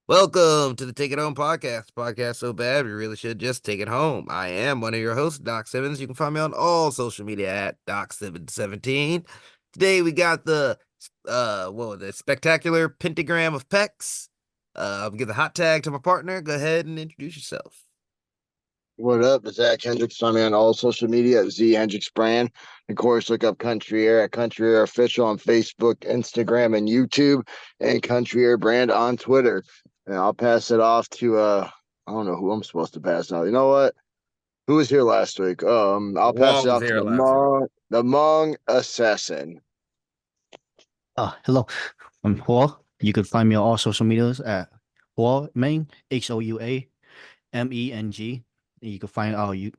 Welcome to the Take It Home podcast so bad we really should just take it home. I am one of your hosts, Doc Simmons. You can find me on all social media at Doc717. Today we got the spectacular pentagram of pecs. I'll give the hot tag to my partner. Go ahead and introduce yourself. What up? It's Zach Hendricks. Find me on all social media at Z Hendricks Brand. Of course, look up Country Air at Country Air Official on Facebook, Instagram, and YouTube, and Country Air Brand on Twitter. And I'll pass it off to I don't know who I'm supposed to pass out. You know what? Who was here last week? I'll pass Wong it was off to here last week. the Hmong Assassin. Hello, I'm HOUA. You could find me on all social medias at HOUA Meng, HOUA MENG. You can find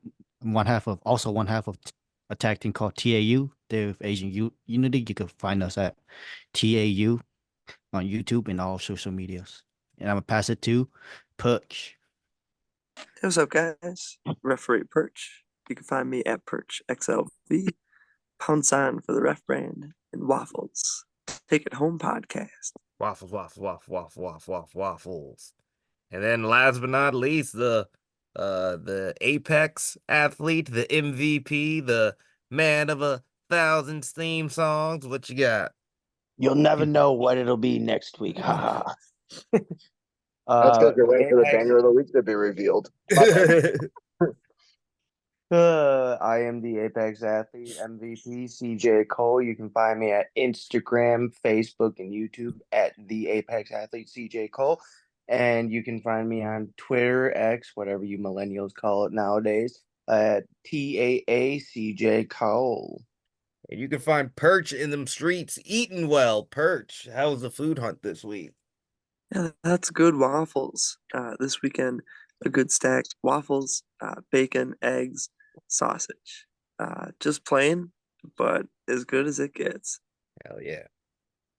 one half of a tag team called TAU, the Asian Unity. You can find us at TAU on YouTube and all social medias. And I'm gonna pass it to Perch. Hey, what's up, guys? Referee Perch. You can find me at Perch XLV, pound sign for the ref brand, and Waffles. Take It Home podcast. Waffles. And then last but not least, the apex athlete, the MVP, the man of 1,000 theme songs. What you got? You'll never know what it'll be next week. Ha ha. That's because you're waiting for the Apex, banger of the week to be revealed. I am the Apex Athlete MVP, CJ Cole. You can find me at Instagram, Facebook, and YouTube at the Apex Athlete, CJ Cole. And you can find me on Twitter, X, whatever you millennials call it nowadays, at TAACJ Cole. And you can find Perch in them streets eating well. Perch, how was the food hunt this week? Yeah, that's good waffles. This weekend, a good stack waffles, bacon, eggs, sausage. Just plain, but as good as it gets. Hell yeah.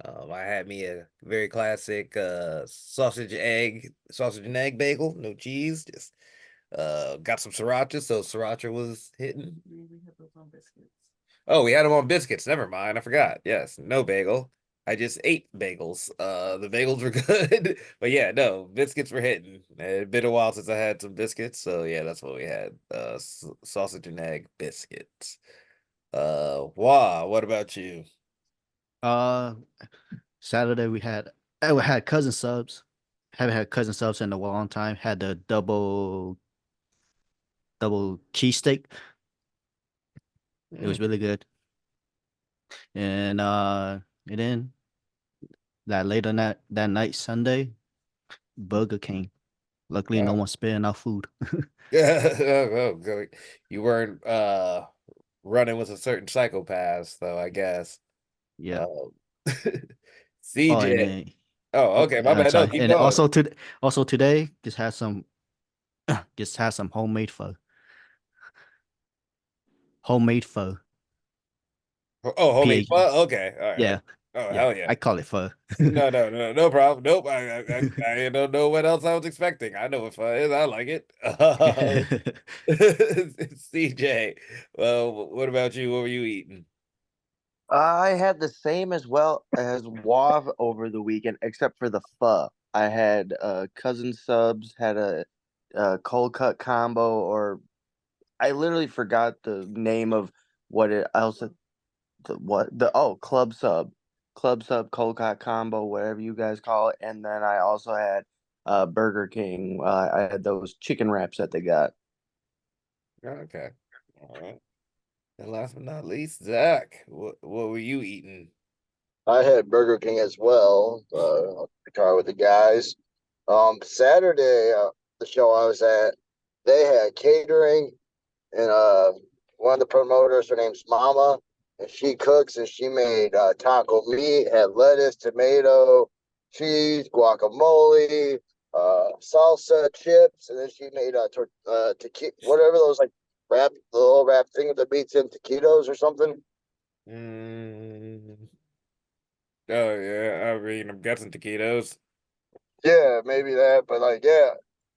I had me a very classic sausage and egg bagel, no cheese, just got some sriracha, so sriracha was hitting. Oh, we had them on biscuits. Never mind, I forgot. Yes, no bagel. I just ate bagels. The bagels were good, but yeah, no, biscuits were hitting. It had been a while since I had some biscuits, so yeah, that's what we had. Sausage and egg biscuits. Wow, what about you? Uh, Saturday we had cousin subs. Haven't had cousin subs in a long time. Had the double cheesesteak. It was really good. And then that night Sunday, Burger King. Luckily, no one's spitting out food. Yeah, good. You weren't running with a certain psychopath, though, I guess. Yeah. CJ. Oh, okay, my I'm bad. No, sorry. keep And going. also today, just had some homemade pho. Homemade pho. Oh, homemade P-A- pho? Okay, all right. yeah. Oh, Yeah. hell yeah. I call it pho. No problem. Nope. I don't know what else I was expecting. I know what pho is. I like it. CJ. Well, what about you? What were you eating? I had the same as well as Wav over the weekend, except for the pho. I had cousin subs, had a cold cut combo, or I literally forgot the name of what it else club sub cold cut combo, whatever you guys call it. And then I also had Burger King. I had those chicken wraps that they got. Okay. All right. And last but not least, Zach, what were you eating? I had Burger King as well. The car with the guys. Saturday, the show I was at, they had catering, and one of the promoters, her name's Mama, and she cooks, and she made taco meat, had lettuce, tomato, cheese, guacamole, salsa, chips, and then she made whatever those like the little wrap thing with the meats in taquitos or something. Mm, oh yeah, I mean, I'm guessing taquitos. Yeah, maybe that, but like, yeah,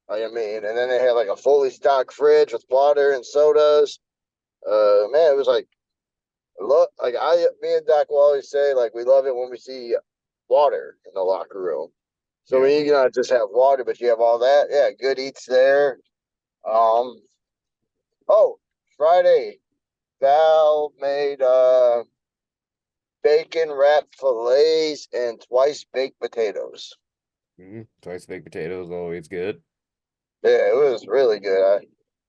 I mean, and then they had like a fully stocked fridge with water and sodas. Man, it was like, me and Doc will always say like we love it when we see water in the locker room. So Yeah. when you not just have water, but you have all that, yeah, good eats there. Um, oh, Friday, Val made bacon wrapped fillets and twice baked potatoes. Twice baked potatoes, always good. Yeah, it was really good.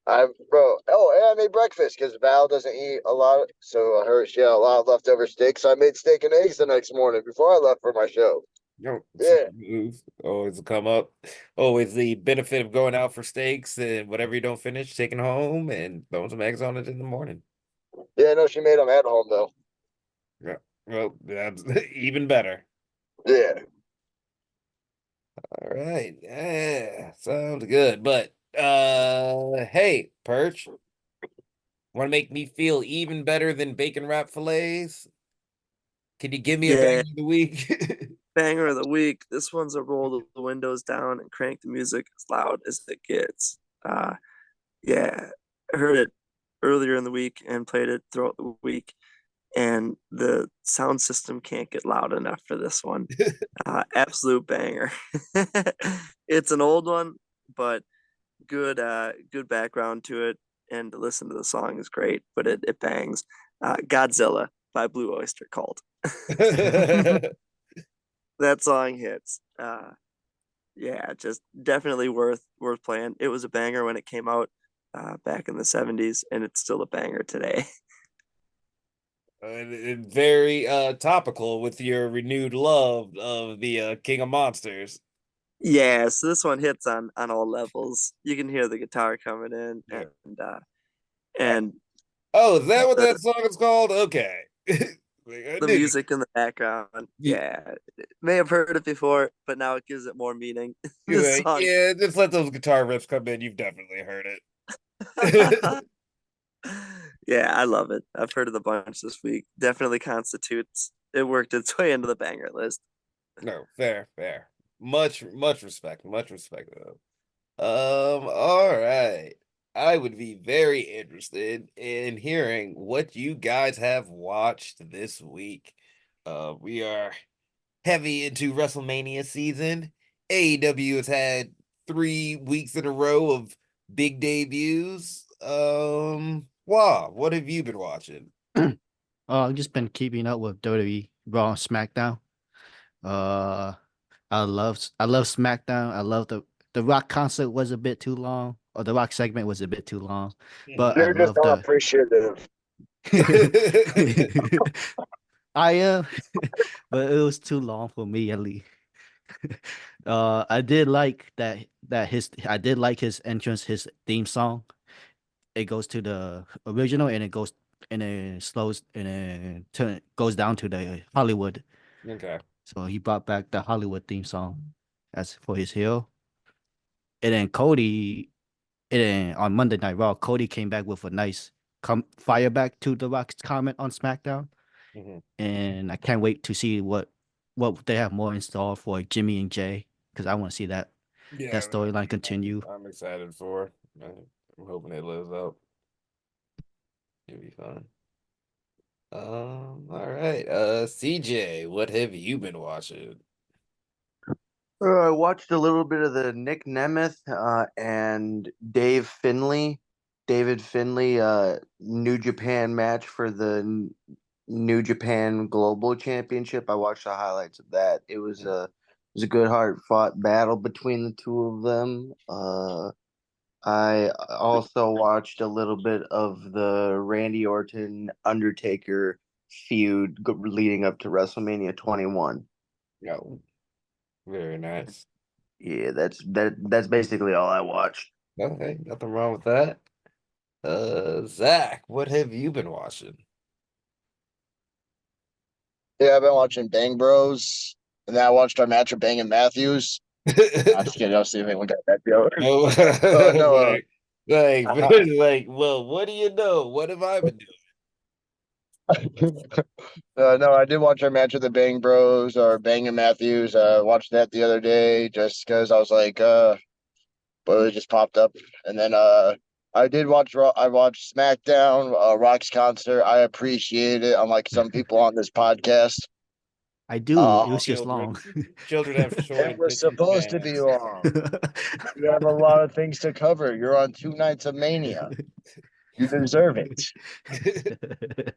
Bro. Oh, and I made breakfast because Val doesn't eat a lot, so she had a lot of leftover steak. So I made steak and eggs the next morning before I left for my show. No, Yeah, smooth. Always come up. Always the benefit of going out for steaks and whatever you don't finish, taking home and throwing some eggs on it in the morning. yeah. No, she made them at home though. Yeah. Well, that's even better. Yeah, All right. Yeah, sounds good. But hey, Perch, want to make me feel even better than bacon wrap fillets? Can you give me a bang Yeah, of the week? banger of the week. This one's a roll the windows down and crank the music as loud as it gets. Yeah, I heard it earlier in the week and played it throughout the week, and the sound system can't get loud enough for this one. Absolute banger. It's an old one, but good background to it, and to listen to the song is great, but it bangs. Godzilla by Blue Oyster Cult. That song hits. Yeah, just definitely worth playing. It was a banger when it came out back in the 70s, and it's still a banger today. And very topical with your renewed love of the King of Monsters. Yeah, so this one hits on all levels. You can hear the guitar coming in, Yeah. and Oh, is that what the that song is called? Okay. Like, I the knew. music in the background. You, Yeah, may have heard it before, but now it gives it more meaning. you're This like, song. yeah, just let those guitar riffs come in. You've definitely heard it. Yeah, I love it. I've heard it a bunch this week. Definitely constitutes. It worked its way into the banger list. No, fair, fair. Much respect. Much respect, though. All right. I would be very interested in hearing what you guys have watched this week. We are heavy into WrestleMania season. AEW has had 3 weeks in a row of big debuts. Wow, what have you been watching? I've just been keeping up with WWE Raw and SmackDown. Uh, I love SmackDown. I love the Rock concert was a bit too long, or the Rock segment was a bit too long, but I you're just love not the. appreciative. I am, but it was too long for me at least. I did like I did like his entrance, his theme song. It goes to the original and it goes and it slows and then goes down to the Hollywood. Okay. So he brought back the Hollywood theme song as for his heel. And then Cody, and then on Monday Night Raw, Cody came back with a nice fire back to the Rock's comment on SmackDown. Mhm. And I can't wait to see what they have more in store for Jimmy and Jay because I want to see that Yeah, storyline continue. I'm excited for. I'm hoping it lives up. It'll be fun. All right. CJ, what have you been watching? I watched a little bit of the Nick Nemeth and David Finley New Japan match for the New Japan Global Championship. I watched the highlights of that. It was a good hard fought battle between the two of them. I also watched a little bit of the Randy Orton Undertaker feud leading up to WrestleMania 21. No. Very nice. Yeah, that's basically all I watched. Okay, nothing wrong with that. Zach, what have you been watching? Yeah, I've been watching Bang Bros, and then I watched our match of Bang and Matthews. I'm just kidding. I'll see if anyone got that joke. No, No, like, well, what do you know? What have I been no, I did watch our match of the Bang Bros or Bang and Matthews. Watched that the other day just because I was like, but it just popped up. And then I did watch Raw. I watched SmackDown, Rock's concert. I appreciate it, unlike some people on this podcast. I do. It Oh, was just long. Children have short it was attention supposed to be spans. long. You have a lot of things to cover. You're on 2 nights of Mania. You deserve it.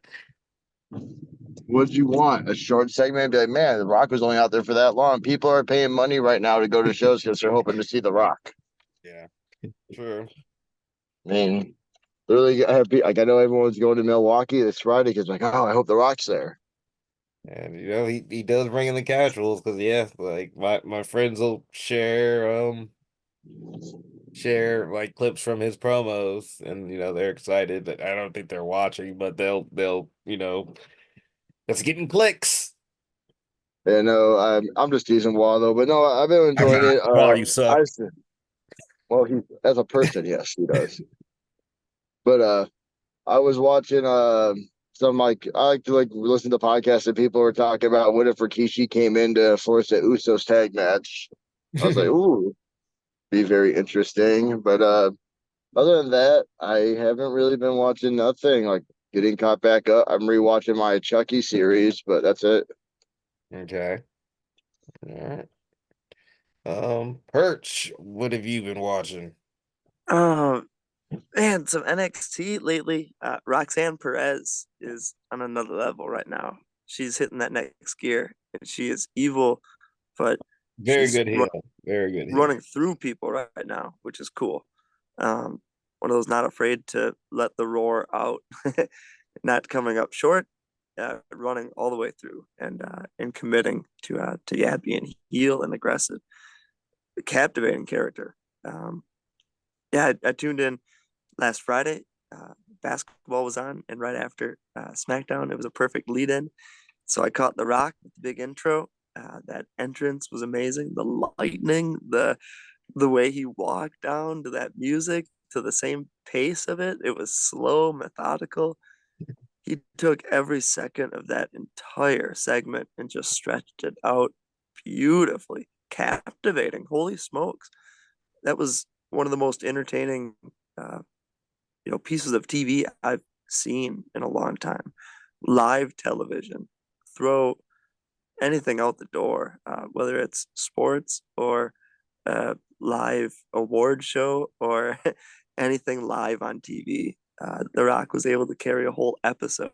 What'd you want? A short segment? Be like, man, The Rock was only out there for that long. People are paying money right now to go to shows because they're hoping to see The Rock. Yeah, true. I mean, literally, like I know everyone's going to Milwaukee this Friday because like, oh, I hope The Rock's there. And he does bring in the casuals because yeah, like my friends will share like clips from his promos and they're excited, but I don't think they're watching, but they'll it's getting clicks. You know, I'm just teasing Waldo, but no, I've been I'm enjoying not. it. Wow, you suck. Well, he as a person, yes, he does. But I was watching some like I like to like listen to podcasts and people were talking about what if Rikishi came in to force the Usos tag match. I was like, ooh, be very interesting. But other than that, I haven't really been watching nothing. Like getting caught back up. I'm rewatching my Chucky series, but that's it. Okay. All right. Perch, what have you been watching? Oh man, some NXT lately. Roxanne Perez is on another level right now. She's hitting that next gear, and she is evil, but Very she's good heel. Very good heel. running through people right now, which is cool. Um, one of those not afraid to let the roar out, not coming up short, running all the way through, and committing to yeah being heel and aggressive, captivating character. Um, yeah, I tuned in last Friday. Basketball was on, and right after SmackDown, it was a perfect lead-in. So I caught The Rock with the big intro. That entrance was amazing. The lightning, the way he walked down to that music to the same pace of it. It was slow, methodical. He took every second of that entire segment and just stretched it out beautifully, captivating. Holy smokes. That was one of the most entertaining uh, pieces of TV I've seen in a long time. Live television. Throw anything out the door, whether it's sports or a live award show or anything live on TV. The Rock was able to carry a whole episode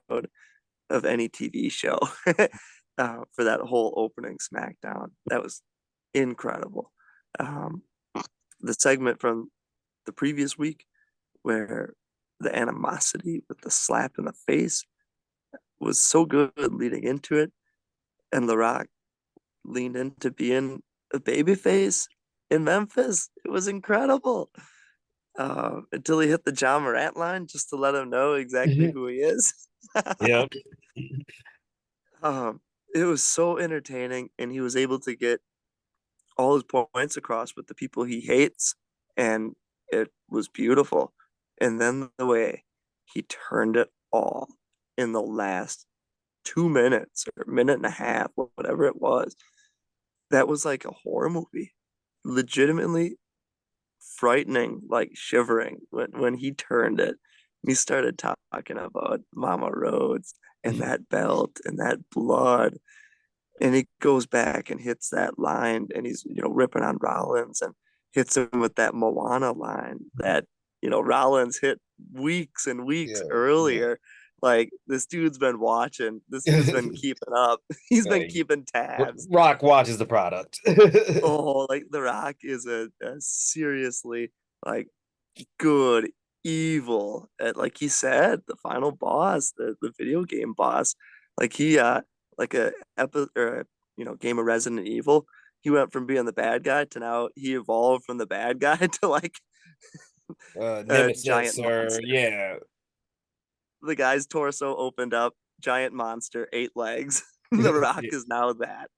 of any TV show for that whole opening SmackDown. That was incredible. Um, the segment from the previous week where the animosity with the slap in the face was so good leading into it, and The Rock leaned into being a babyface in Memphis. It was incredible. Until he hit the John Morant line just to let him know exactly who he is. Yep. um, it was so entertaining, and he was able to get all his points across with the people he hates, and it was beautiful. And then the way he turned it all in the last 2 minutes or minute and a half, whatever it was, that was like a horror movie. Legitimately frightening, like shivering when he turned it. He started talking about Mama Rhodes and that belt and that blood. And he goes back and hits that line, and he's ripping on Rollins and hits him with that Moana line that Rollins hit weeks and weeks Yeah, yeah. earlier. Like, this dude's been watching. This dude's been keeping up. He's been Hey, keeping tabs. Rock watches the product. Oh, like The Rock is a seriously like good evil at, like he said, the final boss, the video game boss. Like he like a epi or a, game of Resident Evil. He went from being the bad guy to now he evolved from the bad guy to like a giant Nemesis, or monster. yeah. The guy's torso opened up, giant monster, 8 legs. The Rock Yeah. is now that.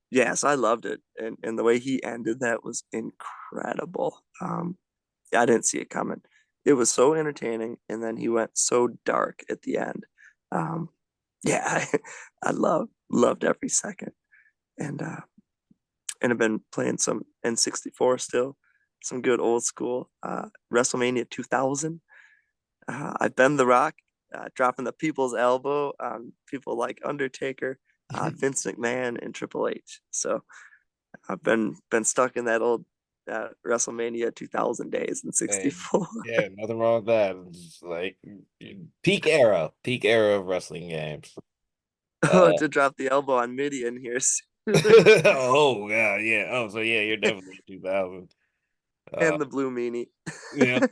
Yes, I loved it, and the way he ended that was incredible. I didn't see it coming. It was so entertaining, and then he went so dark at the end. Um, yeah, I loved every second, and I've been playing some N64 still, some good old school WrestleMania 2000. I've been The Rock dropping the people's elbow on people like Undertaker, Vince McMahon, and Triple H. So I've been stuck in that old WrestleMania 2000 days in And 64. yeah, nothing wrong with that. It's like peak era of wrestling games. To drop the elbow on Midian here Oh yeah, yeah. Oh, so yeah, you're definitely 2000. Uh, and the Blue Meanie. yeah.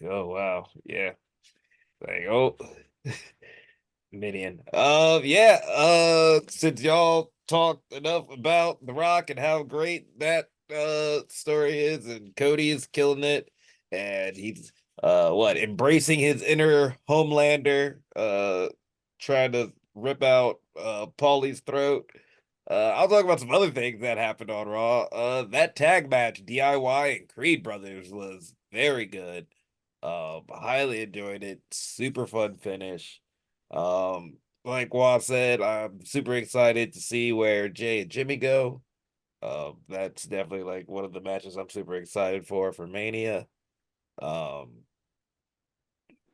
Oh wow, yeah. Like oh, Midian. Yeah. Since y'all talked enough about The Rock and how great that story is, and Cody is killing it, and he's what embracing his inner Homelander, trying to rip out Paulie's throat. I'll talk about some other things that happened on Raw. That tag match, DIY and Creed Brothers, was very good. Highly enjoyed it. Super fun finish. Like Wah said, I'm super excited to see where Jay and Jimmy go. That's definitely like one of the matches I'm super excited for Mania. Um,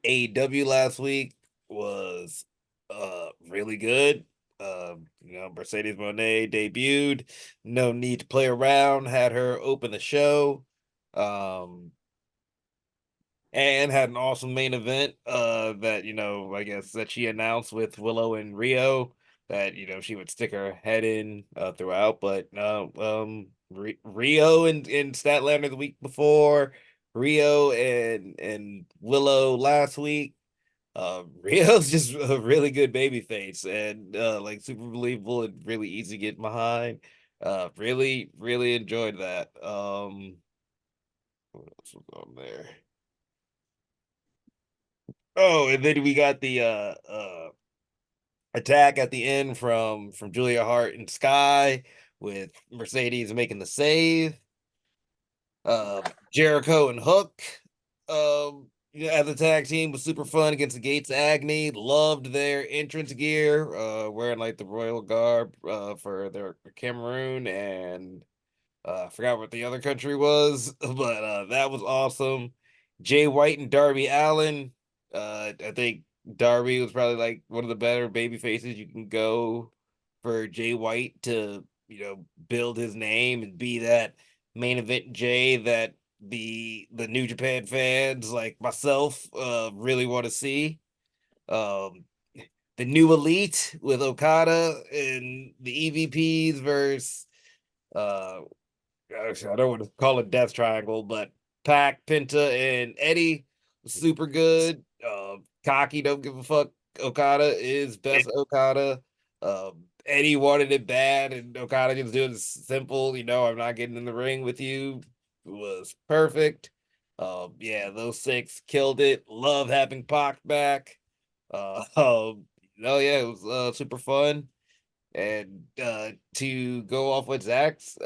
AEW last week was really good. Mercedes Moné debuted. No need to play around. Had her open the show. Um, and had an awesome main event that I guess that she announced with Willow and Rio that she would stick her head in throughout, but Rio and Statlander the week before, Rio and Willow last week. Rio's just a really good baby face and like super believable and really easy to get behind. Really enjoyed that. What else was on there? Oh, and then we got the attack at the end from Julia Hart and Sky with Mercedes making the save. Jericho and Hook as a tag team was super fun against the Gates of Agony. Loved their entrance gear, wearing like the royal garb for their Cameroon, and I forgot what the other country was, but that was awesome. Jay White and Darby Allen. I think Darby was probably like one of the better baby faces you can go for Jay White to, build his name and be that main event Jay that the New Japan fans like myself really want to see. Um the new elite with Okada and the EVPs versus uh I don't want to call it Death Triangle, but Pac, Penta, and Eddie super good. Cocky, don't give a fuck. Okada is best Okada. Eddie wanted it bad, and Okada just doing simple. I'm not getting in the ring with you. Was perfect. Yeah, those six killed it. Love having Pac back. Oh yeah, it was super fun. And to go off what Zach's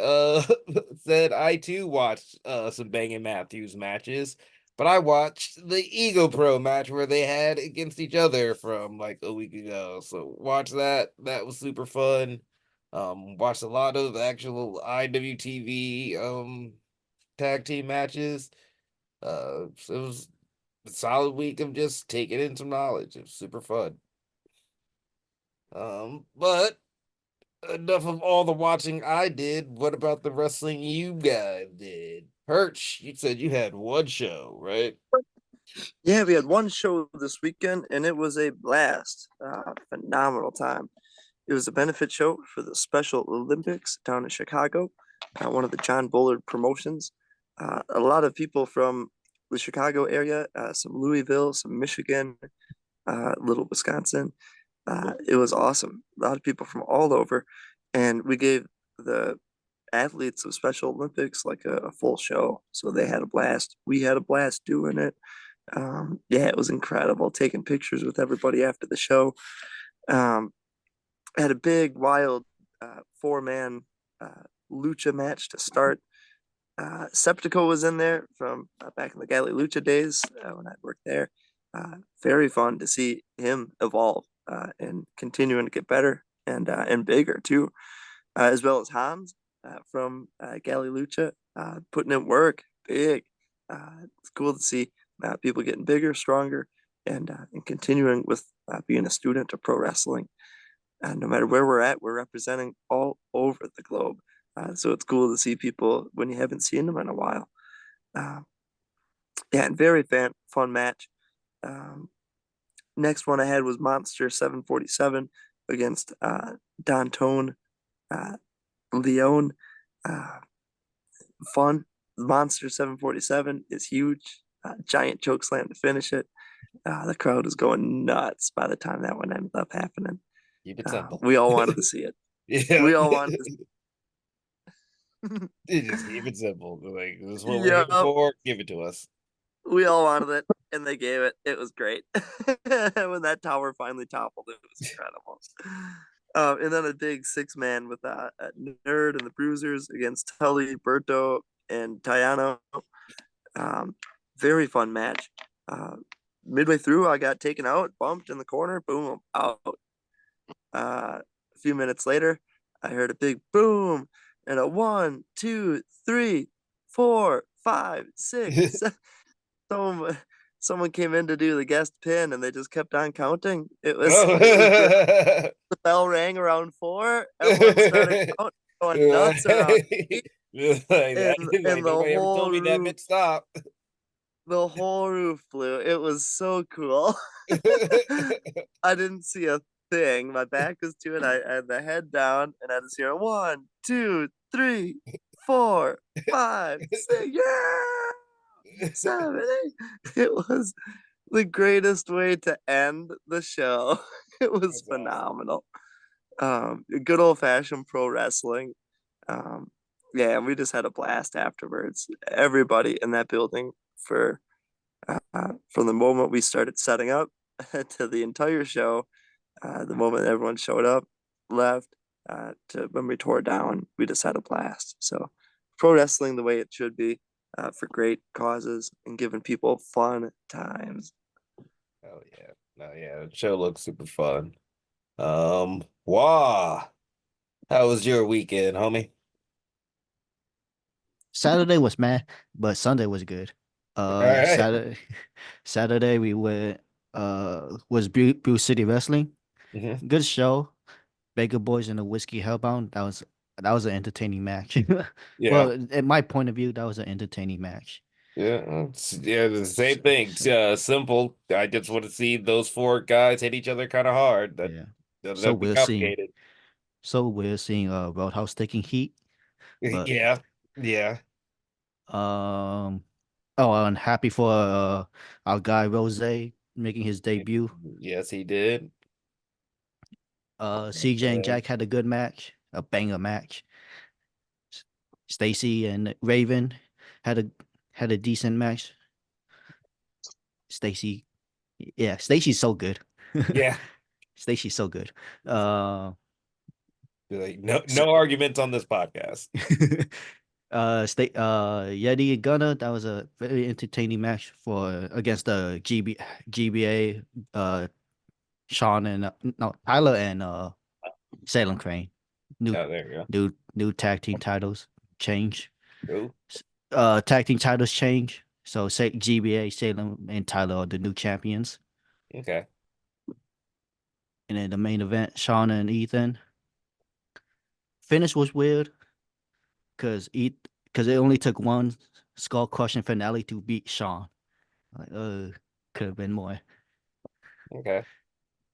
said, I too watched some Bangin' Matthews matches, but I watched the Ego Pro match where they had against each other from like a week ago. So watch that. That was super fun. Watched a lot of actual IWTV tag team matches. So it was a solid week of just taking in some knowledge. It was super fun. But enough of all the watching I did. What about the wrestling you guys did? Perch, you said you had one show, right? Yeah, we had one show this weekend and it was a blast. Phenomenal time. It was a benefit show for the Special Olympics down in Chicago, one of the John Bullard promotions. A lot of people from the Chicago area, some Louisville, some Michigan, little Wisconsin. It was awesome. A lot of people from all over. And we gave the athletes of Special Olympics like a full show. So they had a blast. We had a blast doing it. Yeah, it was incredible taking pictures with everybody after the show. Um, had a big, wild four-man lucha match to start. Septico was in there from back in the Galley Lucha days when I worked there. Very fun to see him evolve and continuing to get better and bigger too, as well as Hans from Galley Lucha putting in work big. It's cool to see people getting bigger, stronger. and continuing with being a student of pro wrestling. And no matter where we're at, we're representing all over the globe. So it's cool to see people when you haven't seen them in a while. Uh, yeah, and very fun match. Um, Next one I had was Monster 747 against Dantone Leone. Uh, Fun. Monster 747 is huge. Giant choke slam to finish it. The crowd was going nuts by the time that one ended up happening. Keep it simple. We all wanted to see it. Yeah. We all wanted to see You just keep it simple. Like, this is what we're here Yep. for. Give it to us. We all wanted it, and they gave it. It was great. When that tower finally toppled, it was incredible. And then a big 6-man with a Nerd and the Bruisers against Tully, Berto, and Tayano. Very fun match. Midway through, I got taken out, bumped in the corner, boom, out. A few minutes later, I heard a big boom and a 1, 2, 3, 4, 5, 6, 7. Someone came in to do the guest pin, and they just kept on counting. It was great. The bell rang around 4. Everyone started counting, going nuts around 8, and Nobody ever told me that meant stop. the whole roof flew. It was so cool. I didn't see a thing. My back was to it. I had the head down, and I just hear 1, 2, 3, 4, 5, 6. Yeah, 7, 8. It was the greatest way to end the show. It was That's awesome. phenomenal. Good old fashioned pro wrestling. Yeah, and we just had a blast afterwards. Everybody in that building from the moment we started setting up to the entire show, the moment everyone showed up, left, to when we tore down, we just had a blast. So, pro wrestling the way it should be, for great causes and giving people fun times. Oh yeah. No, yeah. The show looks super fun. Wow. How was your weekend, homie? Saturday was meh, but Sunday was good. All right. Saturday we went was Brew City Wrestling. Mhm. Good show. Baker Boys and the Whiskey Hellbound. That was an entertaining match. Yeah. Well, in my point of view, that was an entertaining match. Yeah. Yeah, the same thing. Simple. I just want to see those four guys hit each other kind of hard. Yeah. So That'd be we're seeing complicated. Roadhouse taking heat, but Yeah. Yeah. um oh, and happy for our guy Rose making his debut. Yes, he did. CJ and Uh, Jack had a good match, a banger match. Stacy and Raven had a decent match. Stacy, yeah, Stacy's so good. yeah. Stacy's so good. Uh, Like, no, so, no arguments on this podcast. Yeti and Gunner, that was a very entertaining match for against the GBA, Sean and no Tyler and Salem Crane. New Oh, there you go. new tag team titles change. Cool. Tag team titles change. So say GBA, Salem, and Tyler are the new champions. Okay. And then the main event, Sean and Ethan. Finish was weird because it only took one skull crushing finale to beat Sean. Like, could have been more. Okay.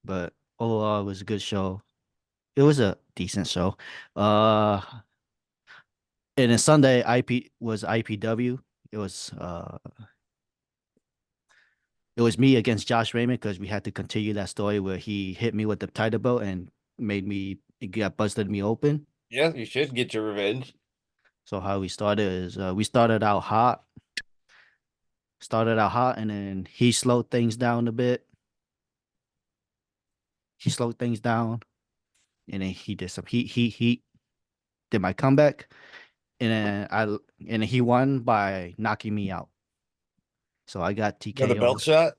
But overall, it was a good show. It was a decent show. Uh, and then Sunday, IP was IPW. It was uh, it was me against Josh Raymond because we had to continue that story where he hit me with the title belt and it got busted me open. Yeah, you should get your revenge. So how we started is we started out hot, and then he slowed things down a bit. He slowed things down, and then he did some he did my comeback, and then he won by knocking me out. So I got Another belt TKO. shot?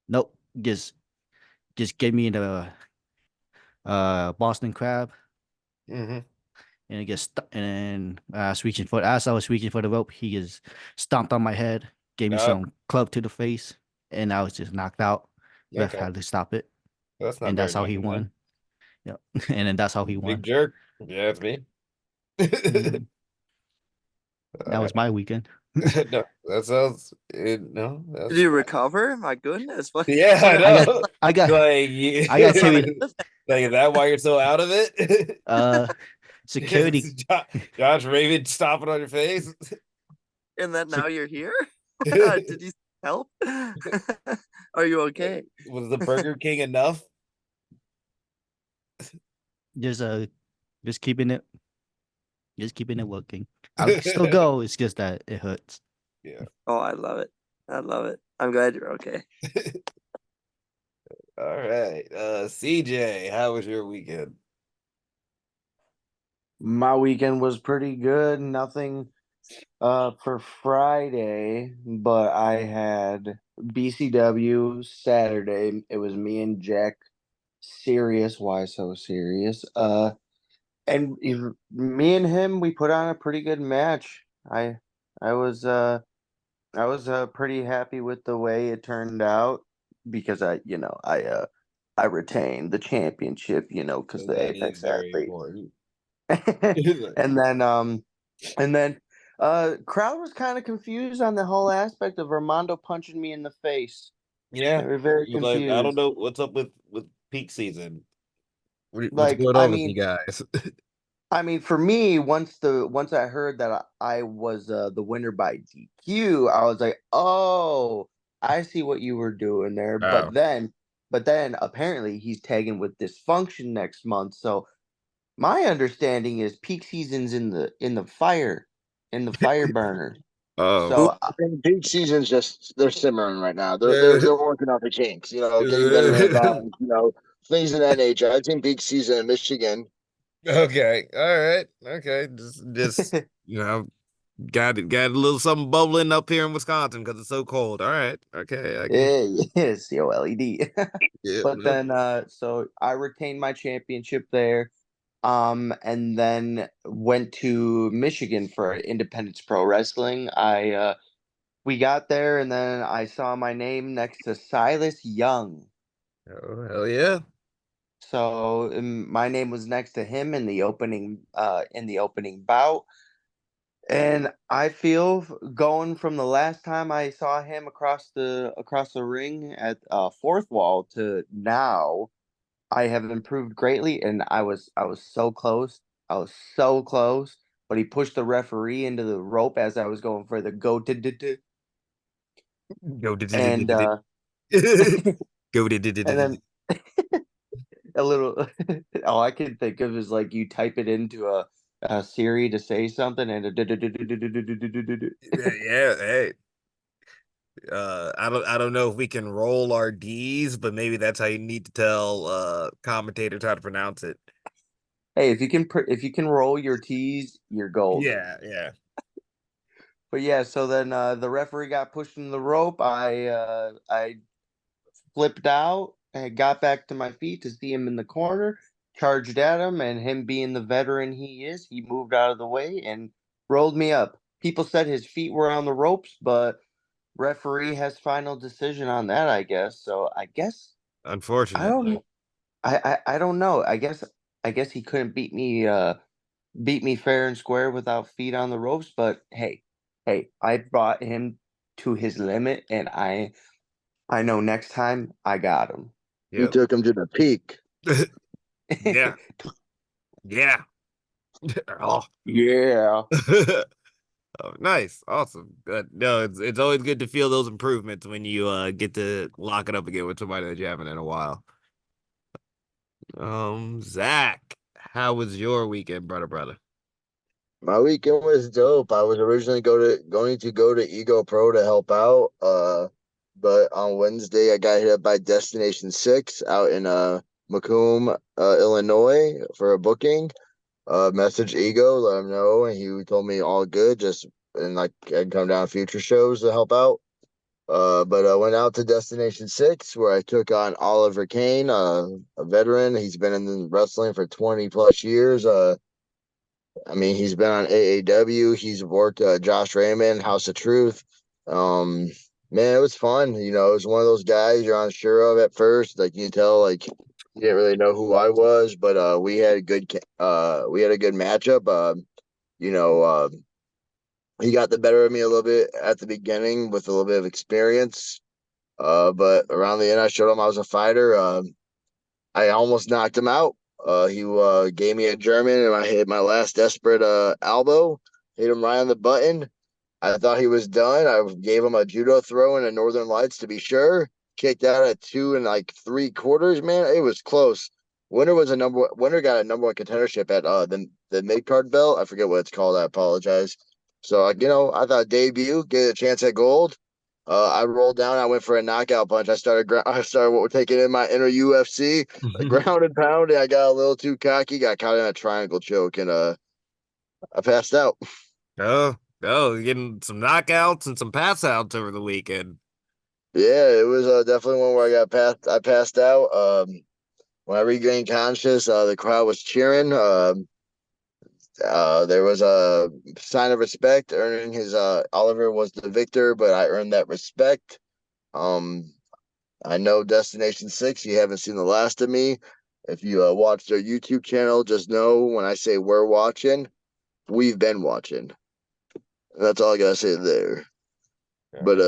Nope, just gave me the Boston Crab, Mm-hmm. and it gets and as I was reaching for the rope, he just stomped on my head, gave me Uh, some club to the face, and I was just knocked out. Ref Okay, had to stop it, that's not and very that's how nice he of them. won. Yep. And then that's how he Big won. jerk. Yeah, it's me. Mhm. That was my weekend. No, that sounds no. Did That's you recover? My goodness, what yeah, I what I got know. I got Like, I got on a Timmy. like, is that why you're so out of it? Uh, Yes, security. Josh Raven stomping on your face. and then sec- now you're here? Did you help? Are you okay? Was the Burger King enough? just just keeping it working. I'll still go. It's just that it hurts. Yeah. Oh, I love it. I love it. I'm glad you're okay. All right. CJ, how was your weekend? My weekend was pretty good. Nothing for Friday, but I had BCW Saturday. It was me and Jack. Serious. Why so serious? And me and him, we put on a pretty good match. I was pretty happy with the way it turned out because I retained the championship, because So the that is Apex very athlete. important. and then and then crowd was kind of confused on the whole aspect of Armando punching me in the face. Yeah. They were very Like, I don't confused. know what's up with peak season. What's Like, going on with you guys? I mean, for me, once I heard that I was the winner by DQ, I was like, "Oh, I see what you were doing there." Oh. But then apparently he's tagging with Dysfunction next month. So my understanding is peak season's in the fire burner. Oh. Who So And peak season's just they're simmering right now. They're working out the kinks, getting better rebounds, things of that nature. I've seen peak season in Michigan. Okay. All right. Okay. Just you know, got a little something bubbling up here in Wisconsin because it's so cold. All right. Okay. I can. yeah, COLED. Yeah. But No. then so I retained my championship there. And then went to Michigan for Independence Pro Wrestling. I We got there and then I saw my name next to Silas Young. Oh, hell yeah. So my name was next to him in the opening bout. And I feel going from the last time I saw him across the ring at fourth wall to now, I have improved greatly, and I was so close. I was so close, but he pushed the referee into the rope as I was going for the go to Go did and go did and then a little all I can think of is like you type it into a Siri to say something and Yeah, hey. I don't know if we can roll our D's, but maybe that's how you need to tell commentators how to pronounce it. hey, if you can roll your T's, you're gold. Yeah, yeah. But yeah, so then the referee got pushed in the rope. I flipped out and got back to my feet to see him in the corner, charged at him, and him being the veteran he is, he moved out of the way and rolled me up. People said his feet were on the ropes, but referee has final decision on that, I guess. So I guess I don't Unfortunately. know. I don't know. I guess he couldn't beat me fair and square without feet on the ropes, but hey, I brought him to his limit and I know next time I got him. You Yep. took him to the peak. Yeah. Yeah. Oh. Yeah. Oh, nice. Awesome. Good. No, it's always good to feel those improvements when you get to lock it up again with somebody that you haven't in a while. Zach, how was your weekend, brother? My weekend was dope. I was originally going to go to Ego Pro to help out. But on Wednesday I got hit up by Destination 6 out in Macomb, Illinois for a booking. Message Ego, let him know, and he told me all good, just and like I'd come down future shows to help out. But I went out to Destination 6 where I took on Oliver Kane, a veteran. He's been in wrestling for 20 plus years. I mean, he's been on AAW. He's worked Josh Raymond, House of Truth. Um, Man, it was fun. You know, it was one of those guys you're unsure of at first. Like you tell, like you didn't really know who I was, but we had a good matchup. You know, he got the better of me a little bit at the beginning with a little bit of experience. But around the end, I showed him I was a fighter. I almost knocked him out. He gave me a German, and I hit my last desperate elbow, hit him right on the button. I thought he was done. I gave him a judo throw in the Northern Lights to be sure. Kicked out at 2 3/4. Man, it was close. Winner got a number one contendership at the mid card belt. I forget what it's called. I apologize. So I thought debut, get a chance at gold. I rolled down. I went for a knockout punch. I started what we're taking in my inner UFC, a ground and pound. And I got a little too cocky. Got caught in a triangle choke, and I passed out. Oh, oh, getting some knockouts and some pass outs over the weekend. Yeah, it was definitely one where I passed out. When I regained conscious, the crowd was cheering. There was a sign of respect. Earning his Oliver was the victor, but I earned that respect. Um, I know Destination Six. You haven't seen the last of me. If you watch their YouTube channel, just know when I say we're watching, we've been watching. That's all I gotta say there. But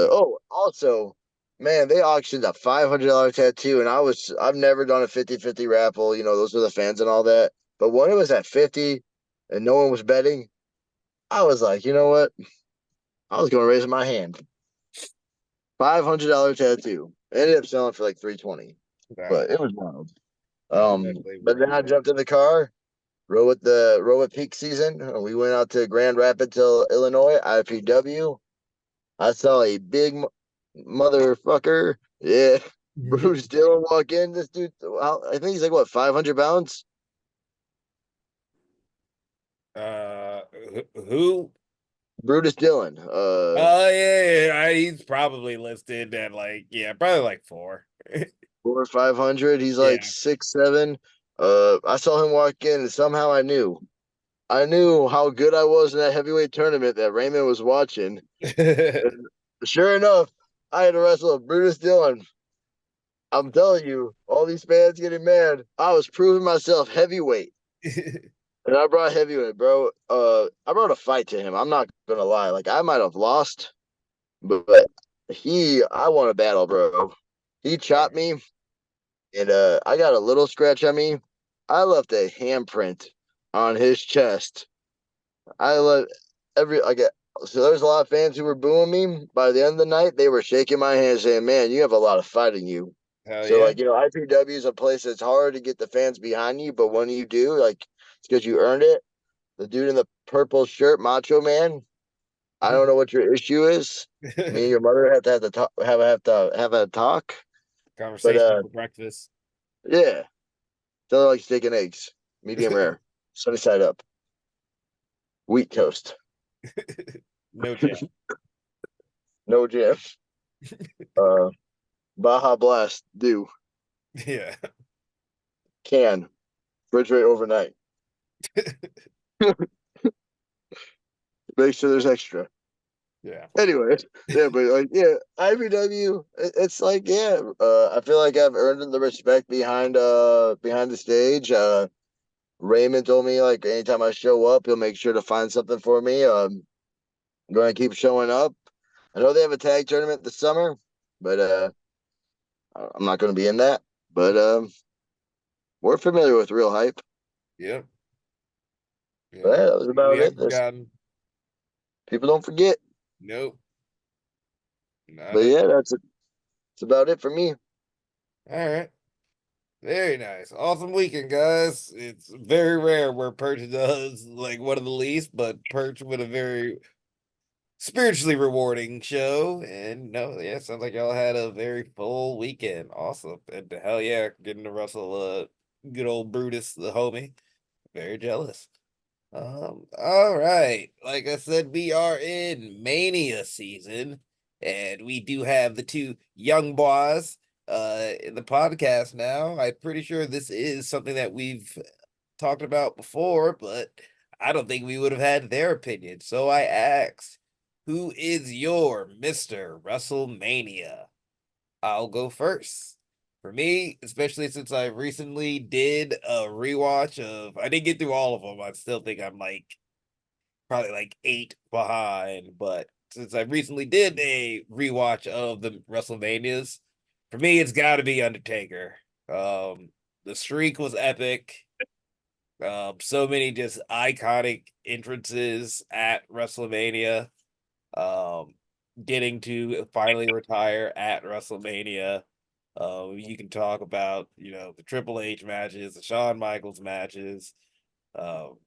also, man, they auctioned a $500 tattoo, and I've never done a 50-50 raffle. You know, those are the fans and all that. But when it was at 50, and no one was betting, I was like, you know what? I was gonna raise my hand. $500 tattoo. It ended up selling for like 320, Wow, but it was wild. I'm definitely But then I rooting jumped in the car, rode with peak season. We went out to Grand Rapids, Illinois, IPW. I saw a big motherfucker. Yeah. for you. Bruce Dillon walk in. This dude, I think he's like, what, 500 pounds? uh, who? Brutus Dillon. Oh yeah, he's probably listed at like probably like four. 4 or 500. He's like Yeah. 6'7". I saw him walk in, and somehow I knew. I knew how good I was in that heavyweight tournament that Raymond was watching. And sure enough, I had to wrestle Brutus Dillon. I'm telling you, all these fans getting mad. I was proving myself heavyweight. And I brought heavyweight, bro. I brought a fight to him. I'm not gonna lie. Like I might have lost, but I won a battle, bro. He chopped me, and I got a little scratch on me. I left a handprint on his chest. I let every like so there's a lot of fans who were booing me. By the end of the night, they were shaking my hand, saying, "Man, you have a lot of fight in you." Hell So yeah. IPW is a place that's hard to get the fans behind you, but when you do, like it's because you earned it. The dude in the purple shirt, Macho Man. I don't know what your issue is. Me and your mother have to talk, have a talk. But Conversation over breakfast. yeah, tell her like steak and eggs, medium rare, sunny side up, wheat toast, No jam. no jam. Uh, Baja Blast, do Yeah. can refrigerate overnight. Make sure there's extra. Yeah. Anyways, yeah, but IPW, it's like I feel like I've earned the respect behind the stage. Raymond told me like anytime I show up, he'll make sure to find something for me. I'm going to keep showing up. I know they have a tag tournament this summer, but I'm not going to be in that. But we're familiar with real hype. Yep. But Yep. yeah, that was We about it. haven't forgotten. People don't forget. Nope. Not But at yeah, that's about it for me. all right. Very nice. Awesome weekend, guys. It's very rare where Perch does like one of the least, but Perch with a very spiritually rewarding show. And no, yeah, sounds like y'all had a very full weekend. Awesome. And hell yeah, getting to wrestle good old Brutus, the homie. Very jealous. All right. Like I said, we are in Mania season, and we do have the two young boys in the podcast now. I'm pretty sure this is something that we've talked about before, but I don't think we would have had their opinion. So I asked, who is your Mr. WrestleMania? I'll go first. For me, especially since I recently did a rewatch of, I didn't get through all of them. I still think I'm like probably like 8 behind, but since I recently did a rewatch of the WrestleManias, for me it's got to be Undertaker. The streak was epic. So many just iconic entrances at WrestleMania. Um, Getting to finally retire at WrestleMania. You can talk about, the Triple H matches, the Shawn Michaels matches. Um,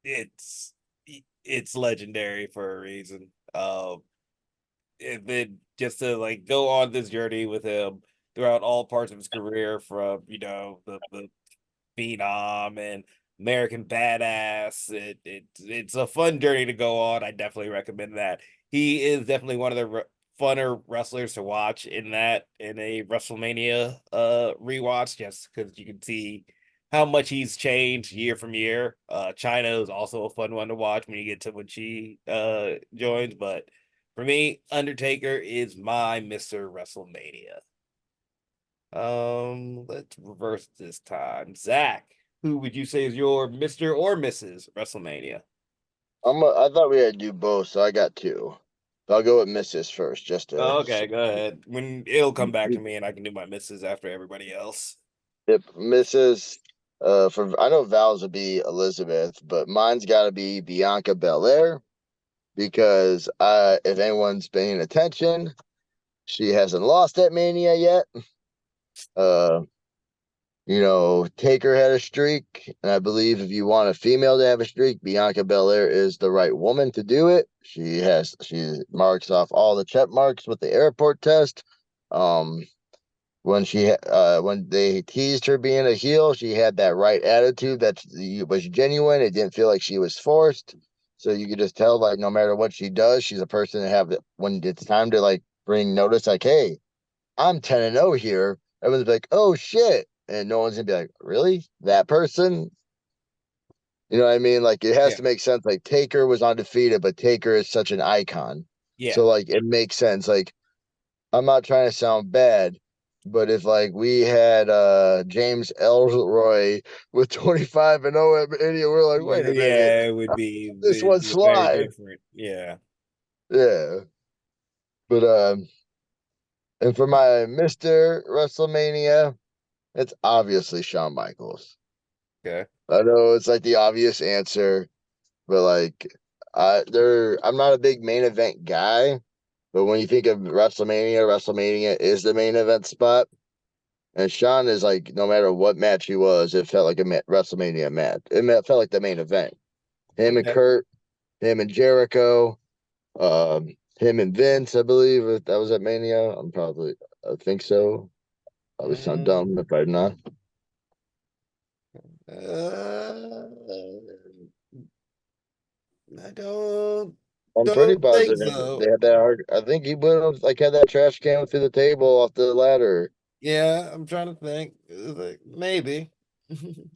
it's it's legendary for a reason. And then just to like go on this journey with him throughout all parts of his career, from the Phenom and American Badass. It's a fun journey to go on. I definitely recommend that. He is definitely one of the funner wrestlers to watch in a WrestleMania rewatch, just because you can see how much he's changed year from year. China is also a fun one to watch when you get to when she joins, but for me, Undertaker is my Mr. WrestleMania. Let's reverse this time. Zach, who would you say is your Mr. or Mrs. WrestleMania? I thought we had to do both, so I got two. So I'll go with Mrs. first, just to Oh, okay, go ahead. When it'll come back to me and I can do my misses after everybody else. Yep, Mrs. For I know Val's would be Elizabeth, but mine's got to be Bianca Belair because if anyone's paying attention, she hasn't lost at Mania yet. Uh, Taker had a streak, and I believe if you want a female to have a streak, Bianca Belair is the right woman to do it. She marks off all the check marks with the airport test. Um, when they teased her being a heel, she had that right attitude that was genuine. It didn't feel like she was forced. So you could just tell, like, no matter what she does, she's a person to have when it's time to like bring notice, like, hey, I'm 10-0 here. Everyone's like, oh shit. And no one's gonna be like, really? That person? You know what I mean? Like it has Yeah, to make sense. Like Taker was undefeated, but Taker is such an icon. yeah, So like it makes sense. Like I'm not trying to sound bad, but if like we had James Ellroy with 25-0 at Mania, we're like, wait a minute, yeah. It would be this it'd one be very slide. different. Yeah. Yeah. But and for my Mr. WrestleMania, it's obviously Shawn Michaels. Okay. I know it's like the obvious answer, but like I'm not a big main event guy, but when you think of WrestleMania is the main event spot. And Shawn is like, no matter what match he was, it felt like a WrestleMania match. Felt like the main event. Him and Okay. Kurt, him and Jericho, him and Vince, I believe that was at Mania. I think so. Probably sound Mm, dumb if I'm not. uh, I I'm pretty don't think positive they so. had that. I think he would have like had that trash can through the table off the ladder. Yeah, I'm trying to think. Like, maybe.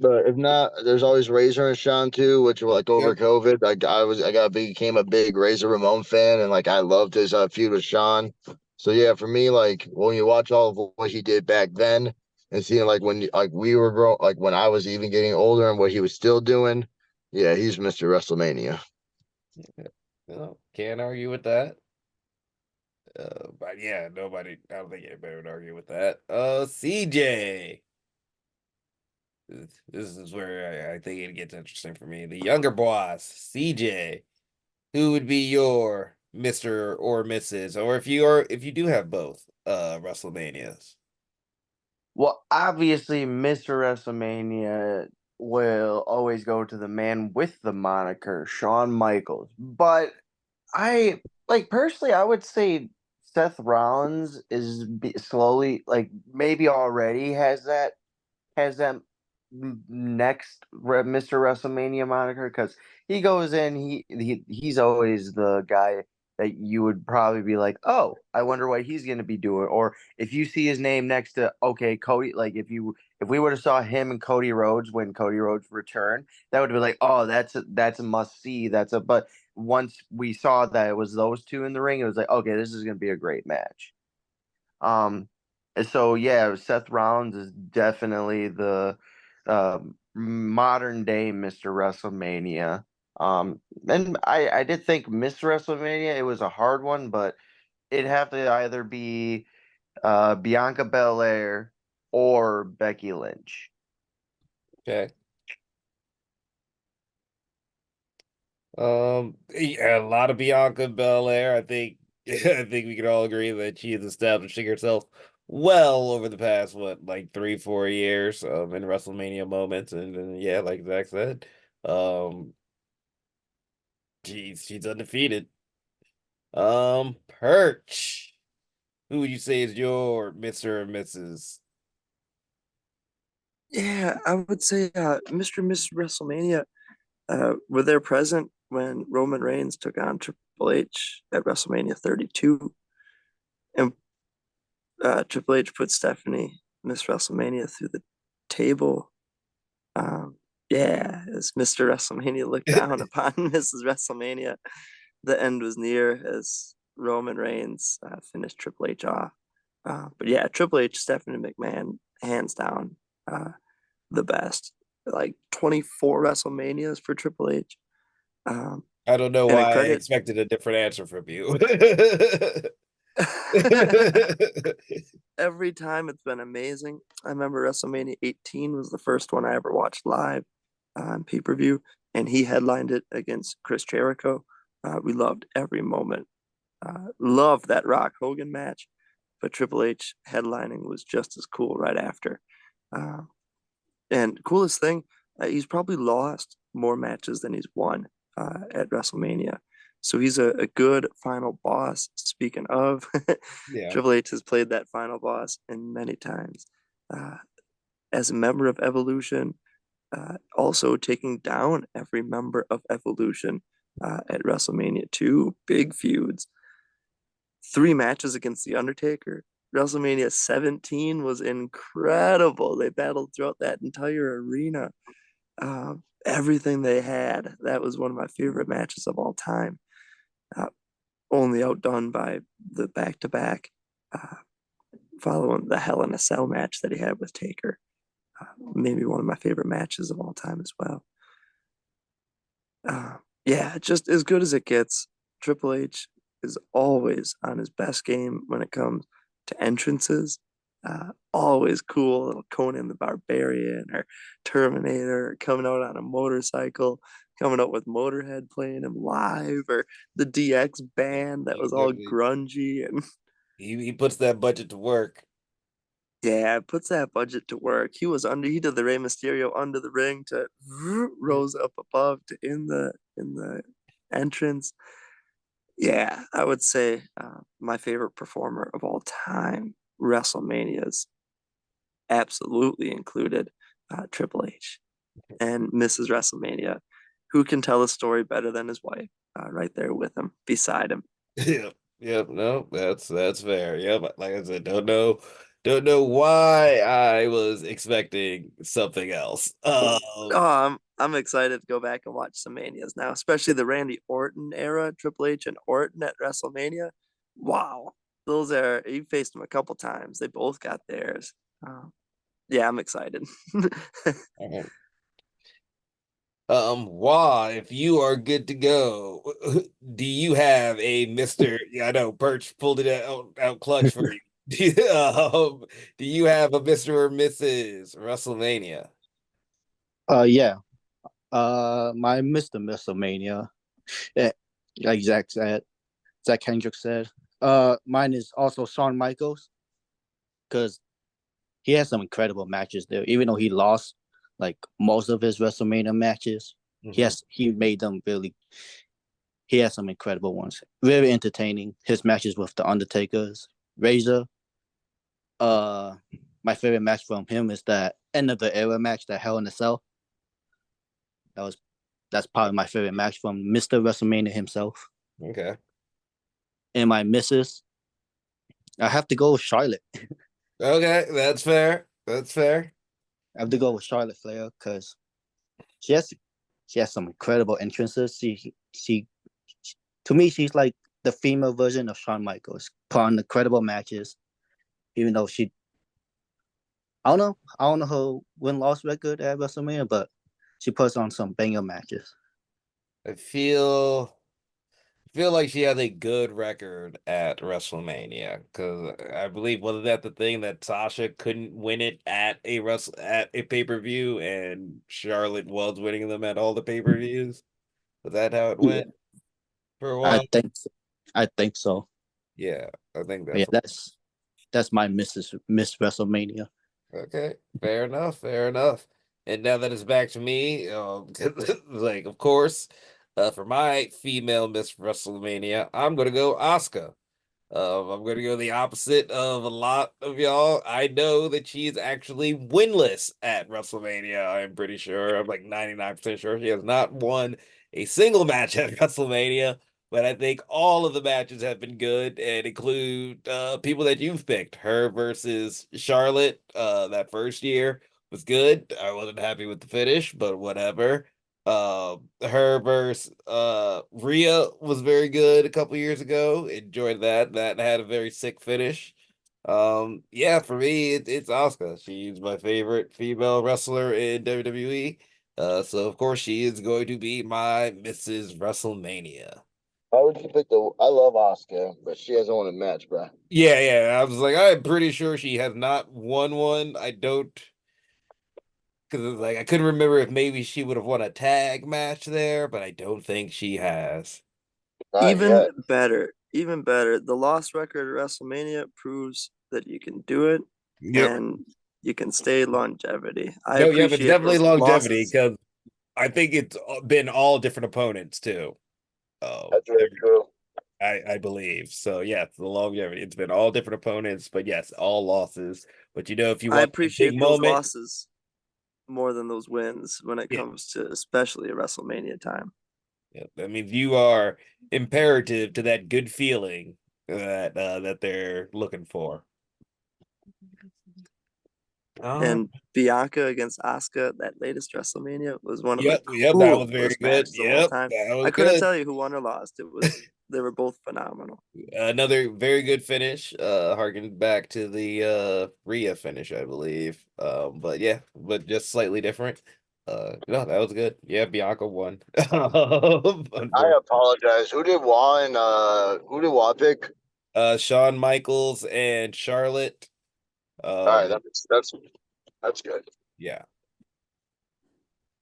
But if not, there's always Razor and Sean too, which were like over Yep. COVID. Became a big Razor Ramon fan, and like I loved his feud with Sean. So yeah, for me, like when you watch all of what he did back then, and seeing like like we were like when I was even getting older and what he was still doing, yeah, he's Mr. WrestleMania. Well, can't argue with that. But yeah, nobody. I don't think anybody would argue with that. CJ. This is where I think it gets interesting for me. The younger boss, CJ. Who would be your Mister or Mrs. Or if you do have both WrestleManias? Well, obviously, Mr. WrestleMania will always go to the man with the moniker, Shawn Michaels. But I like personally, I would say Seth Rollins is slowly, like maybe already has that next Mr. WrestleMania moniker because he goes in, he's always the guy that you would probably be like, oh, I wonder what he's gonna be doing, or if you see his name next to okay Cody, like If we would have saw him and Cody Rhodes when Cody Rhodes returned, that would be like, oh, that's a must see. But once we saw that it was those two in the ring, it was like, okay, this is gonna be a great match. And so yeah, Seth Rollins is definitely the modern day Mr. WrestleMania. And I did think Mr. WrestleMania, it was a hard one, but it'd have to either be Bianca Belair or Becky Lynch. Okay. Yeah, a lot of Bianca Belair. I think I think we can all agree that she is establishing herself well over the past like 3, 4 years in WrestleMania moments, and yeah, like Zach said, um, she's undefeated. Perch. Who would you say is your Mr. or Mrs.? Yeah, I would say Mr. and Mrs. WrestleMania were there present when Roman Reigns took on Triple H at WrestleMania 32. And Triple H put Stephanie, Miss WrestleMania, through the table. Yeah, as Mr. WrestleMania looked down upon Mrs. WrestleMania, the end was near as Roman Reigns finished Triple H off. But yeah, Triple H, Stephanie McMahon, hands down, the best. Like 24 WrestleManias for Triple H. I don't know And a why I credit. expected a different answer from you. Every time it's been amazing. I remember WrestleMania 18 was the first one I ever watched live on pay-per-view, and he headlined it against Chris Jericho. We loved every moment. Loved that Rock Hogan match, but Triple H headlining was just as cool right after. Uh, and coolest thing, he's probably lost more matches than he's won at WrestleMania. So he's a good final boss. Speaking of, Yeah. Triple H has played that final boss in many times. Uh, as a member of Evolution, also taking down every member of Evolution at WrestleMania 2, big feuds. 3 matches against The Undertaker. WrestleMania 17 was incredible. They battled throughout that entire arena. Everything they had. That was one of my favorite matches of all time. Only outdone by the back to back following the Hell in a Cell match that he had with Taker. Maybe one of my favorite matches of all time as well. Yeah, just as good as it gets. Triple H is always on his best game when it comes to entrances. Always cool, little Conan the Barbarian or Terminator coming out on a motorcycle, coming out with Motorhead playing him live, or the DX band that Yeah, was all definitely. grungy and He puts that budget to work. yeah, it puts that budget to work. He did the Rey Mysterio under the ring to rose up above to in the entrance. Yeah, I would say my favorite performer of all time, WrestleMania's absolutely included Triple H and Mrs. WrestleMania, who can tell a story better than his wife, right there with him, beside him. Yep. Yep. No, that's fair. Yep. Like I said, don't know why I was expecting something else. I'm excited to go back and watch some Manias now, especially the Randy Orton era, Triple H and Orton at WrestleMania. Wow, those are you faced them a couple times. They both got theirs. Yeah, I'm excited. Why, if you are good to go, do you have a Mr. Yeah, I know Perch pulled it out clutch for you. Do you have a Mr. or Mrs. WrestleMania? Yeah. My Mr. WrestleMania. Yeah, like Zach Kendrick said. Mine is also Shawn Michaels because he has some incredible matches there. Even though he lost like most of his WrestleMania matches, Mhm. he made them really. He has some incredible ones. Very entertaining. His matches with the Undertaker's Razor. Uh, my favorite match from him is that end of the era match, that Hell in a Cell. That was that's probably my favorite match from Mr. WrestleMania himself. Okay. And my misses, I have to go with Charlotte. Okay, that's fair. That's fair. I have to go with Charlotte Flair because she has some incredible entrances. She to me she's like the female version of Shawn Michaels. Put on incredible matches, even though I don't know her win loss record at WrestleMania, but she puts on some banger matches. I feel like she has a good record at WrestleMania because I believe wasn't that the thing that Sasha couldn't win it at a pay-per-view and Charlotte was winning them at all the pay-per-views? Was that how it Yeah, went for a I while? think so. I think so. Yeah, I think Yeah, that's that's my Miss WrestleMania. okay. Fair enough. Fair enough. And now that it's back to me, like of course, for my female Miss WrestleMania, I'm gonna go Asuka. I'm going to go the opposite of a lot of y'all. I know that she's actually winless at WrestleMania. I'm pretty sure. I'm like 99% sure she has not won a single match at WrestleMania. But I think all of the matches have been good and include people that you've picked. Her versus Charlotte that first year was good. I wasn't happy with the finish, but whatever. Her versus Rhea was very good a couple years ago. Enjoyed that. That had a very sick finish. Yeah, for me, it's Asuka. She's my favorite female wrestler in WWE. So of course she is going to be my Mrs. WrestleMania. Why would you pick the? I love Oscar, but she hasn't won a match, bro. Yeah, yeah. I was like, I'm pretty sure she has not won one. I don't, because like I couldn't remember if maybe she would have won a tag match there, but I don't think she has. Not Even yet. better, even better. The lost record at WrestleMania proves that you can do it Yep. and you can stay longevity. I No, yeah, but it's appreciate definitely those longevity losses. because I think it's been all different opponents too. Oh, That's very true. I believe so. Yeah, it's the longevity. It's been all different opponents, but yes, all losses. But if you I want a big appreciate those moment, losses more than those wins when it yeah, comes to especially a WrestleMania time. yeah, that means you are imperative to that good feeling that they're looking for. Uh, And Bianca against Asuka, that latest WrestleMania, was one of the yep, that was very coolest good. matches of all Yep, time. that was I couldn't good. tell you who won or lost. They were both phenomenal. Another very good finish. Harking back to the Rhea finish, I believe. But yeah, but just slightly different. No, that was good. Yeah, Bianca won. I apologize. Who did Juan? Who did Juan pick? Shawn Michaels and Charlotte. All right, And that's good. yeah.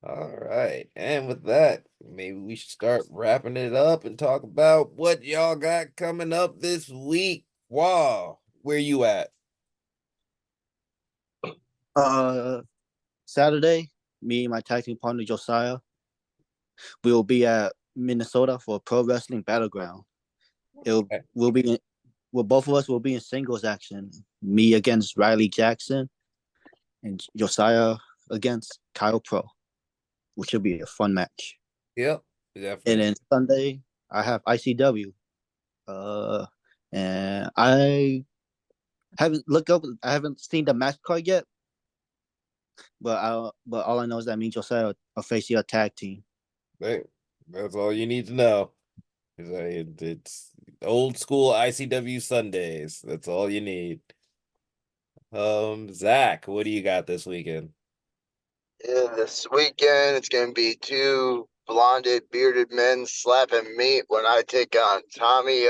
All right. And with that, maybe we should start wrapping it up and talk about what y'all got coming up this week. Wow. Where you at? Uh, Saturday, me and my tag team partner Josiah, we will be at Minnesota for Pro Wrestling Battleground. It'll will be in, well, both of us will be in singles action. Me against Riley Jackson and Josiah against Kyle Pro, which will be a fun match. Yep, And definitely. then Sunday, I have ICW. Uh, and I haven't looked up. I haven't seen the match card yet, but all I know is that me and Josiah are facing a tag team. Hey, that's all you need to know. It's old school ICW Sundays. That's all you need. Zach, what do you got this weekend? Yeah, this weekend it's gonna be two blonded, bearded men slapping meat when I take on Tommy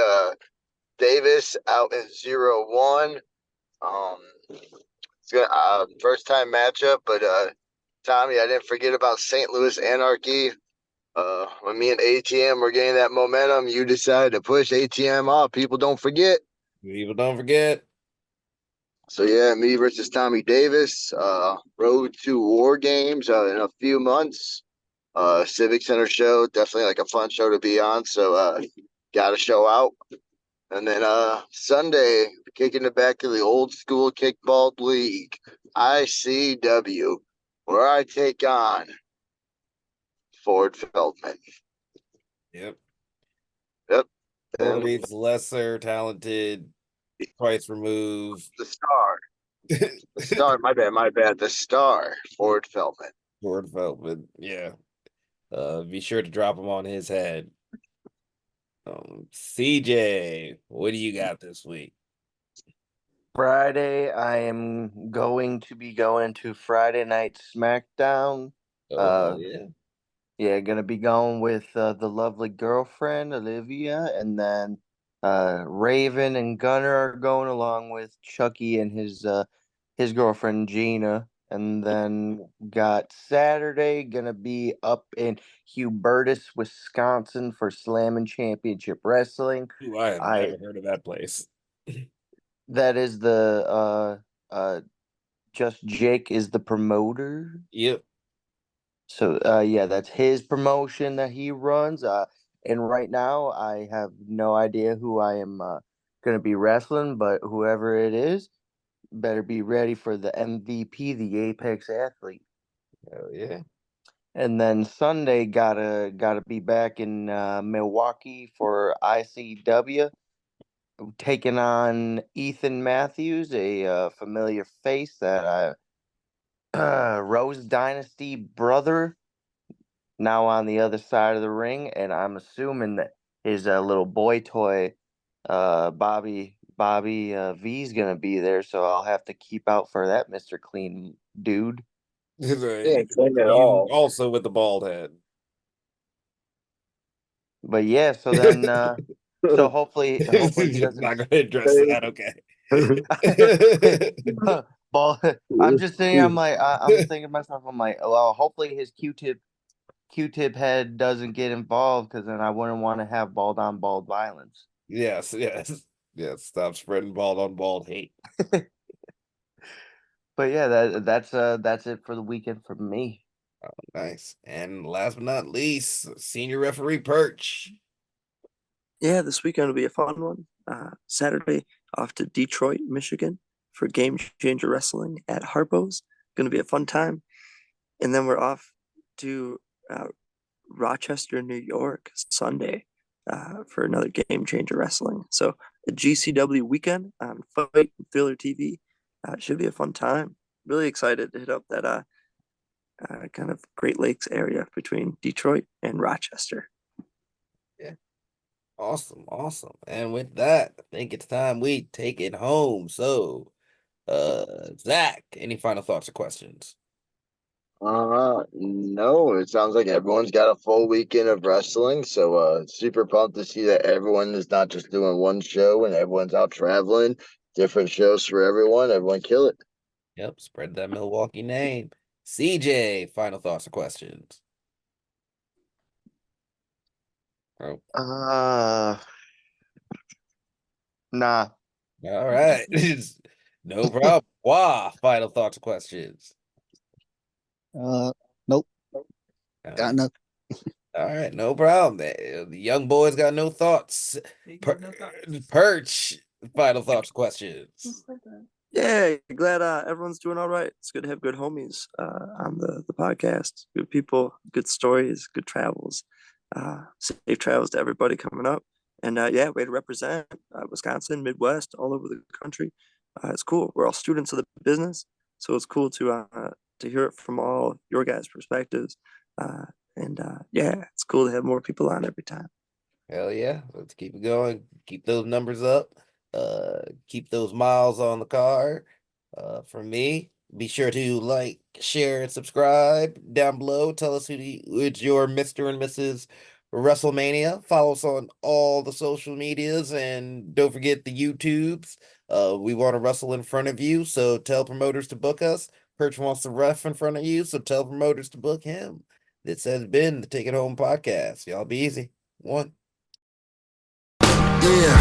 Davis out in 0-1. It's gonna first time matchup, but Tommy, I didn't forget about St. Louis Anarchy. When me and ATM were getting that momentum, you decided to push ATM off. People don't forget. People don't forget. So yeah, me versus Tommy Davis. Road to War Games in a few months. Civic Center show, definitely like a fun show to be on. So got to show out. And then Sunday, kicking it back to the old school kickball league, ICW, where I take on Ford Feldman. Yep. Yep. And Corey's lesser talented, twice removed. the star. The star, my bad. The star, Ford Feldman. Ford Feldman. Yeah. Be sure to drop him on his head. CJ, what do you got this week? Friday, I am going to be going to Friday Night SmackDown. Oh, hell yeah. Yeah, gonna be going with the lovely girlfriend Olivia, and then Raven and Gunner are going along with Chucky and his girlfriend Gina, and then got Saturday gonna be up in Hubertus, Wisconsin for Slammin' Championship Wrestling. Ooh, I have I never heard of that place. That is the just Jake is the promoter. Yep. So yeah, that's his promotion that he runs. And right now I have no idea who I am gonna be wrestling, but whoever it is, better be ready for the MVP, the Apex athlete. Hell yeah. And then Sunday gotta be back in Milwaukee for ICW, taking on Ethan Matthews, a familiar face that Rose Dynasty brother, now on the other side of the ring, and I'm assuming that his little boy toy, Bobby V is gonna be there, so I'll have to keep out for that, Mister Clean dude. Yeah, clean it You all. also with the bald head. But yeah, so then, so hopefully he You're doesn't. not gonna address that, okay. Ball. I'm just saying. I'm thinking to myself. I'm like, well, hopefully his Q-tip head doesn't get involved, because then I wouldn't want to have bald on bald violence. Yes, yes. Yes, stop spreading bald on bald hate. But yeah, that's it for the weekend for me. Oh, nice. And last but not least, senior referee Perch. Yeah, this weekend will be a fun one. Saturday off to Detroit, Michigan for Game Changer Wrestling at Harpo's. Going to be a fun time. And then we're off to uh, Rochester, New York, Sunday for another Game Changer Wrestling. So the GCW weekend on Fight and Thriller TV should be a fun time. Really excited to hit up that kind of Great Lakes area between Detroit and Rochester. Yeah. Awesome, awesome. And with that, I think it's time we take it home. So, Zach, any final thoughts or questions? No, it sounds like everyone's got a full weekend of wrestling. So, super pumped to see that everyone is not just doing one show and everyone's out traveling. Different shows for everyone. Everyone kill it. Yep, spread that Milwaukee name. CJ, final thoughts or questions? Oh, Uh, nah. all right. No problem. Wow, final thoughts or questions? Nope, Uh, got nothing. all right, no problem. The young boys got no thoughts. Perch, final thoughts or questions? Yeah, glad everyone's doing all right. It's good to have good homies on the podcast. Good people, good stories, good travels. Safe travels to everybody coming up. And yeah, way to represent Wisconsin, Midwest, all over the country. It's cool. We're all students of the business, so it's cool to hear it from all your guys' perspectives. And yeah, it's cool to have more people on every time. Hell yeah. Let's keep it going. Keep those numbers up. Keep those miles on the car. For me, be sure to like, share, and subscribe down below. Tell us who's your Mr. and Mrs. WrestleMania. Follow us on all the social medias and don't forget the YouTubes. We want to wrestle in front of you, so tell promoters to book us. Perch wants to ref in front of you, so tell promoters to book him. This has been the Take It Home podcast. Y'all be easy. One. Yeah.